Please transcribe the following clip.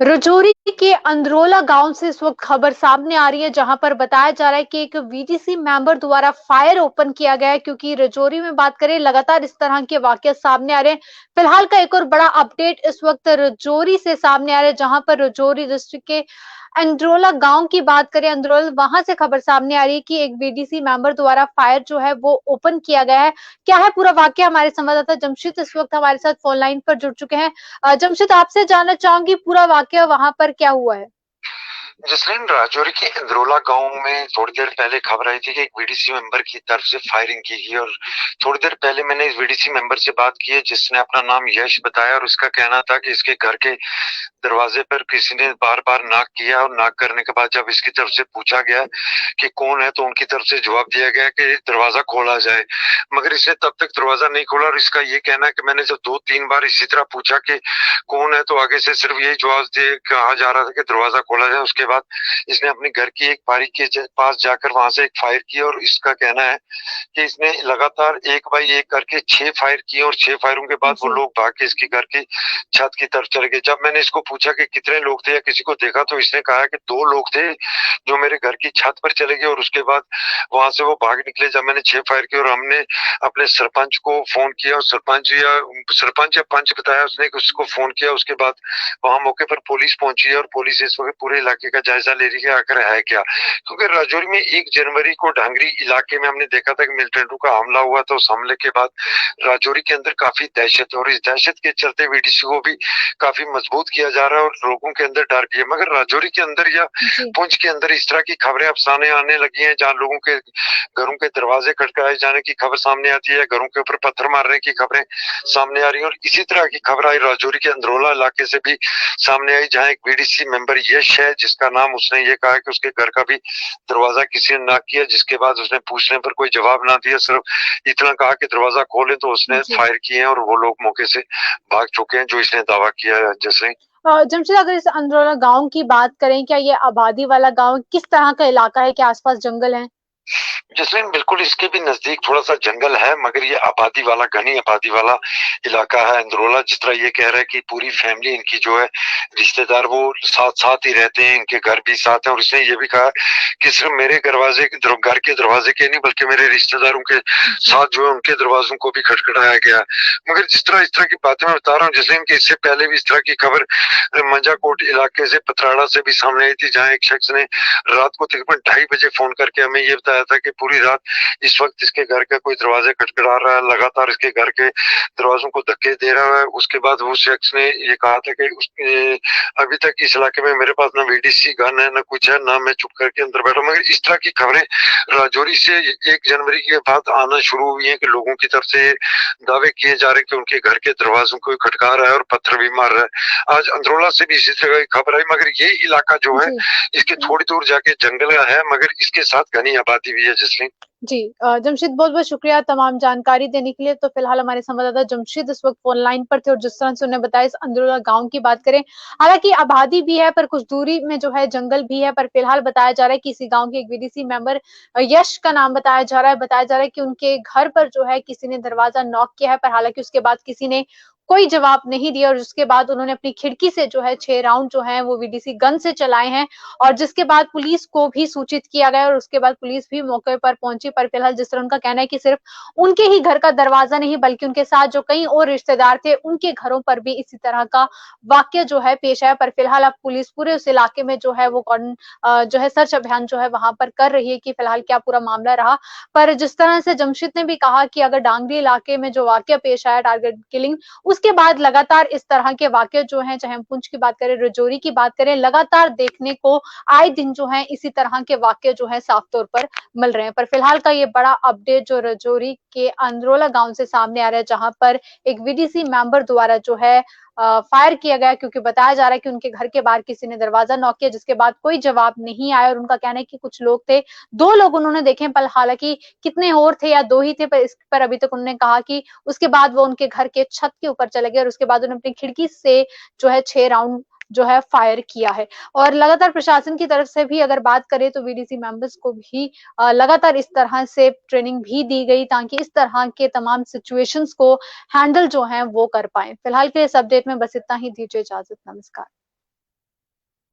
राजौरी के अंदरोला गांव से इस वक्त खबर सामने आ रही है, जहां पर बताया जा रहा है कि एक वीडीसी मेंबर द्वारा फायर ओपन किया गया है। क्योंकि राजौरी में बात करें, लगातार इस तरह के वाकये सामने आ रहे हैं। फिलहाल का एक और बड़ा अपडेट इस वक्त राजौरी से सामने आ रहा है, जहां पर राजौरी डिस्ट्रिक्ट के अंदरोला गांव की बात करें, अंदरोल वहां से खबर सामने आ रही है कि एक वीडीसी मेंबर द्वारा फायर जो है वो ओपन किया गया है। क्या है पूरा वाकया, हमारे संवाददाता जमशीद इस वक्त हमारे साथ फोन लाइन पर जुड़ चुके हैं। जमशीद, आपसे जानना चाहूंगी पूरा वाकया वहां पर क्या हुआ है। जसलीन, राजौरी के इंद्रोला गांव में थोड़ी देर पहले खबर आई थी कि एक वीडीसी मेंबर की तरफ से फायरिंग की गई। और थोड़ी देर पहले मैंने इस वीडीसी मेंबर से बात की है, जिसने अपना नाम यश बताया और उसका कहना था कि इसके घर के दरवाजे पर किसी ने बार बार नॉक किया और नॉक करने के बाद जब इसकी तरफ से पूछा गया कि कौन है, तो उनकी तरफ से जवाब दिया गया कि दरवाजा खोला जाए, मगर इसने तब तक दरवाजा नहीं खोला। और इसका ये कहना है कि मैंने जब 2-3 बार इसी तरह पूछा कि कौन है, तो आगे से सिर्फ यही जवाब दे कहा जा रहा था कि दरवाजा खोला जाए। उसके बाद इसने अपने घर की एक बारी के पास जाकर वहां से एक फायर किया और इसका कहना है कि इसने लगातार एक बाई एक करके 6 फायर किए और 6 फायरों के बाद वो लोग भाग के इसके घर की छत की तरफ चले गए। जब मैंने इसको पूछा कि कितने लोग थे या किसी को देखा, तो इसने कहा कि 2 लोग थे जो मेरे घर की छत पर चले गए और उसके बाद वहां से वो भाग निकले। जब मैंने 6 फायर किए और हमने अपने सरपंच को फोन किया और सरपंच या पंच बताया उसने कि उसको फोन किया, उसके बाद वहां मौके पर पुलिस पहुंची है और पुलिस इस वक्त पूरे इलाके का जायजा ले रही है आखिर है क्या। क्योंकि राजौरी में 1 जनवरी को ढांगरी इलाके में हमने देखा था कि मिलिटेंटों का हमला हुआ था। उस हमले के बाद राजौरी के अंदर काफी दहशत है और इस दहशत के चलते वीडीसी को भी काफी मजबूत किया जा रहा है और लोगों के अंदर डर भी है। मगर राजौरी के अंदर या पुंछ के अंदर इस तरह की खबरें अफसाने आने लगी हैं, जहाँ लोगों के घरों के दरवाजे खटकाए जाने की खबर सामने आती है, घरों के ऊपर पत्थर मारने की खबरें सामने आ रही है। और इसी तरह की खबर आई राजौरी के अंदरोला इलाके से भी सामने आई, जहां एक बीडीसी मेंबर यश है, जिसका नाम उसने ये कहा कि उसके घर का भी दरवाजा किसी ने नॉक किया, जिसके बाद उसने पूछने पर कोई जवाब ना दिया, सिर्फ इतना कहा कि दरवाजा खोले, तो उसने फायर किए हैं और वो लोग मौके से भाग चुके हैं, जो इसने दावा किया है। जैसे जमशेद, अगर इस अंदरोला गांव की बात करें, क्या ये आबादी वाला गांव, किस तरह का इलाका है, क्या आसपास जंगल है? जसलीन, बिल्कुल इसके भी नजदीक थोड़ा सा जंगल है, मगर ये आबादी वाला, घनी आबादी वाला इलाका है अंदरोला। जिस तरह ये कह रहा है कि पूरी फैमिली इनकी जो है, रिश्तेदार वो साथ साथ ही रहते हैं, इनके घर भी साथ हैं। और इसने ये भी कहा कि सिर्फ मेरे घर के दरवाजे के नहीं, बल्कि मेरे रिश्तेदारों के साथ जो है उनके दरवाजों को भी खटखटाया गया। मगर इस तरह की बातें मैं बता रहा हूँ जसलीन, कि इससे पहले भी इस तरह की खबर मंजाकोट इलाके से, पथराड़ा से भी सामने आई थी, जहाँ एक शख्स ने रात को तकरीबन 2:30 बजे फोन करके हमें ये बताया था कि पूरी रात इस वक्त इसके घर का कोई दरवाजे खटखटा रहा है, लगातार इसके घर के दरवाजों को धक्के दे रहा है। उसके बाद वो शख्स ने ये कहा था कि उसके अभी तक इस इलाके में मेरे पास ना वीडीसी गन है, ना कुछ है, ना मैं चुप करके अंदर बैठा। मगर इस तरह की खबरें राजौरी से 1 जनवरी के बाद आना शुरू हुई है कि लोगों की तरफ से दावे किए जा रहे हैं कि उनके घर के दरवाजों को खटका रहा है और पत्थर भी मार रहा है। आज अंदरोला से भी इसी तरह की खबर आई, मगर ये इलाका जो है इसके थोड़ी दूर जाके जंगल है, मगर इसके साथ घनी आबादी भी है। जसलीन जी, जमशीद, बहुत बहुत शुक्रिया तमाम जानकारी देने के लिए। तो फिलहाल हमारे संवाददाता जमशीद इस वक्त फोन लाइन पर थे, और जिस तरह से उन्होंने बताया, इस अंदरोला गांव की बात करें, हालांकि आबादी भी है पर कुछ दूरी में जो है जंगल भी है। पर फिलहाल बताया जा रहा है कि इसी गांव के एक वीडीसी मेंबर यश का नाम बताया जा रहा है कि उनके घर पर जो है किसी ने दरवाजा नॉक किया है, पर हालांकि उसके बाद किसी ने कोई जवाब नहीं दिया। और उसके बाद उन्होंने अपनी खिड़की से जो है 6 राउंड जो है वो वीडीसी गन से चलाए हैं, और जिसके बाद पुलिस को भी सूचित किया गया और उसके बाद पुलिस भी मौके पर पहुंची। पर फिलहाल जिस तरह उनका कहना है कि सिर्फ उनके ही घर का दरवाजा नहीं, बल्कि उनके साथ जो कई और रिश्तेदार थे, उनके घरों पर भी इसी तरह का वाक्य जो है पेश आया। पर फिलहाल अब पुलिस पूरे उस इलाके में जो है वो जो है सर्च अभियान जो है वहां पर कर रही है कि फिलहाल क्या पूरा मामला रहा। पर जिस तरह से जमशीद ने भी कहा कि अगर डांगरी इलाके में जो वाक्य पेश आया, टारगेट किलिंग, उसके बाद लगातार इस तरह के वाक्य जो हैं, चाहे हम पुंछ की बात करें, राजौरी की बात करें, लगातार देखने को आए दिन जो है इसी तरह के वाक्य जो है साफ तौर पर मिल रहे हैं। पर फिलहाल का ये बड़ा अपडेट जो राजौरी के अंदरोला गांव से सामने आ रहा है, जहां पर एक वीडीसी मेंबर द्वारा जो है फायर किया गया, क्योंकि बताया जा रहा है कि उनके घर के बाहर किसी ने दरवाजा नॉक किया, जिसके बाद कोई जवाब नहीं आया। और उनका कहना है कि कुछ लोग थे, 2 लोग उन्होंने देखे, पर हालांकि कितने और थे या 2 ही थे, पर इस पर अभी तक उन्होंने कहा कि उसके बाद वो उनके घर के छत के ऊपर चले गए और उसके बाद उन्होंने अपनी खिड़की से जो है 6 राउंड जो है फायर किया है। और लगातार प्रशासन की तरफ से भी अगर बात करें तो वीडीसी मेंबर्स को भी लगातार इस तरह से ट्रेनिंग भी दी गई, ताकि इस तरह के तमाम सिचुएशंस को हैंडल जो है वो कर पाए। फिलहाल के इस अपडेट में बस इतना ही, दीजिए इजाजत, नमस्कार।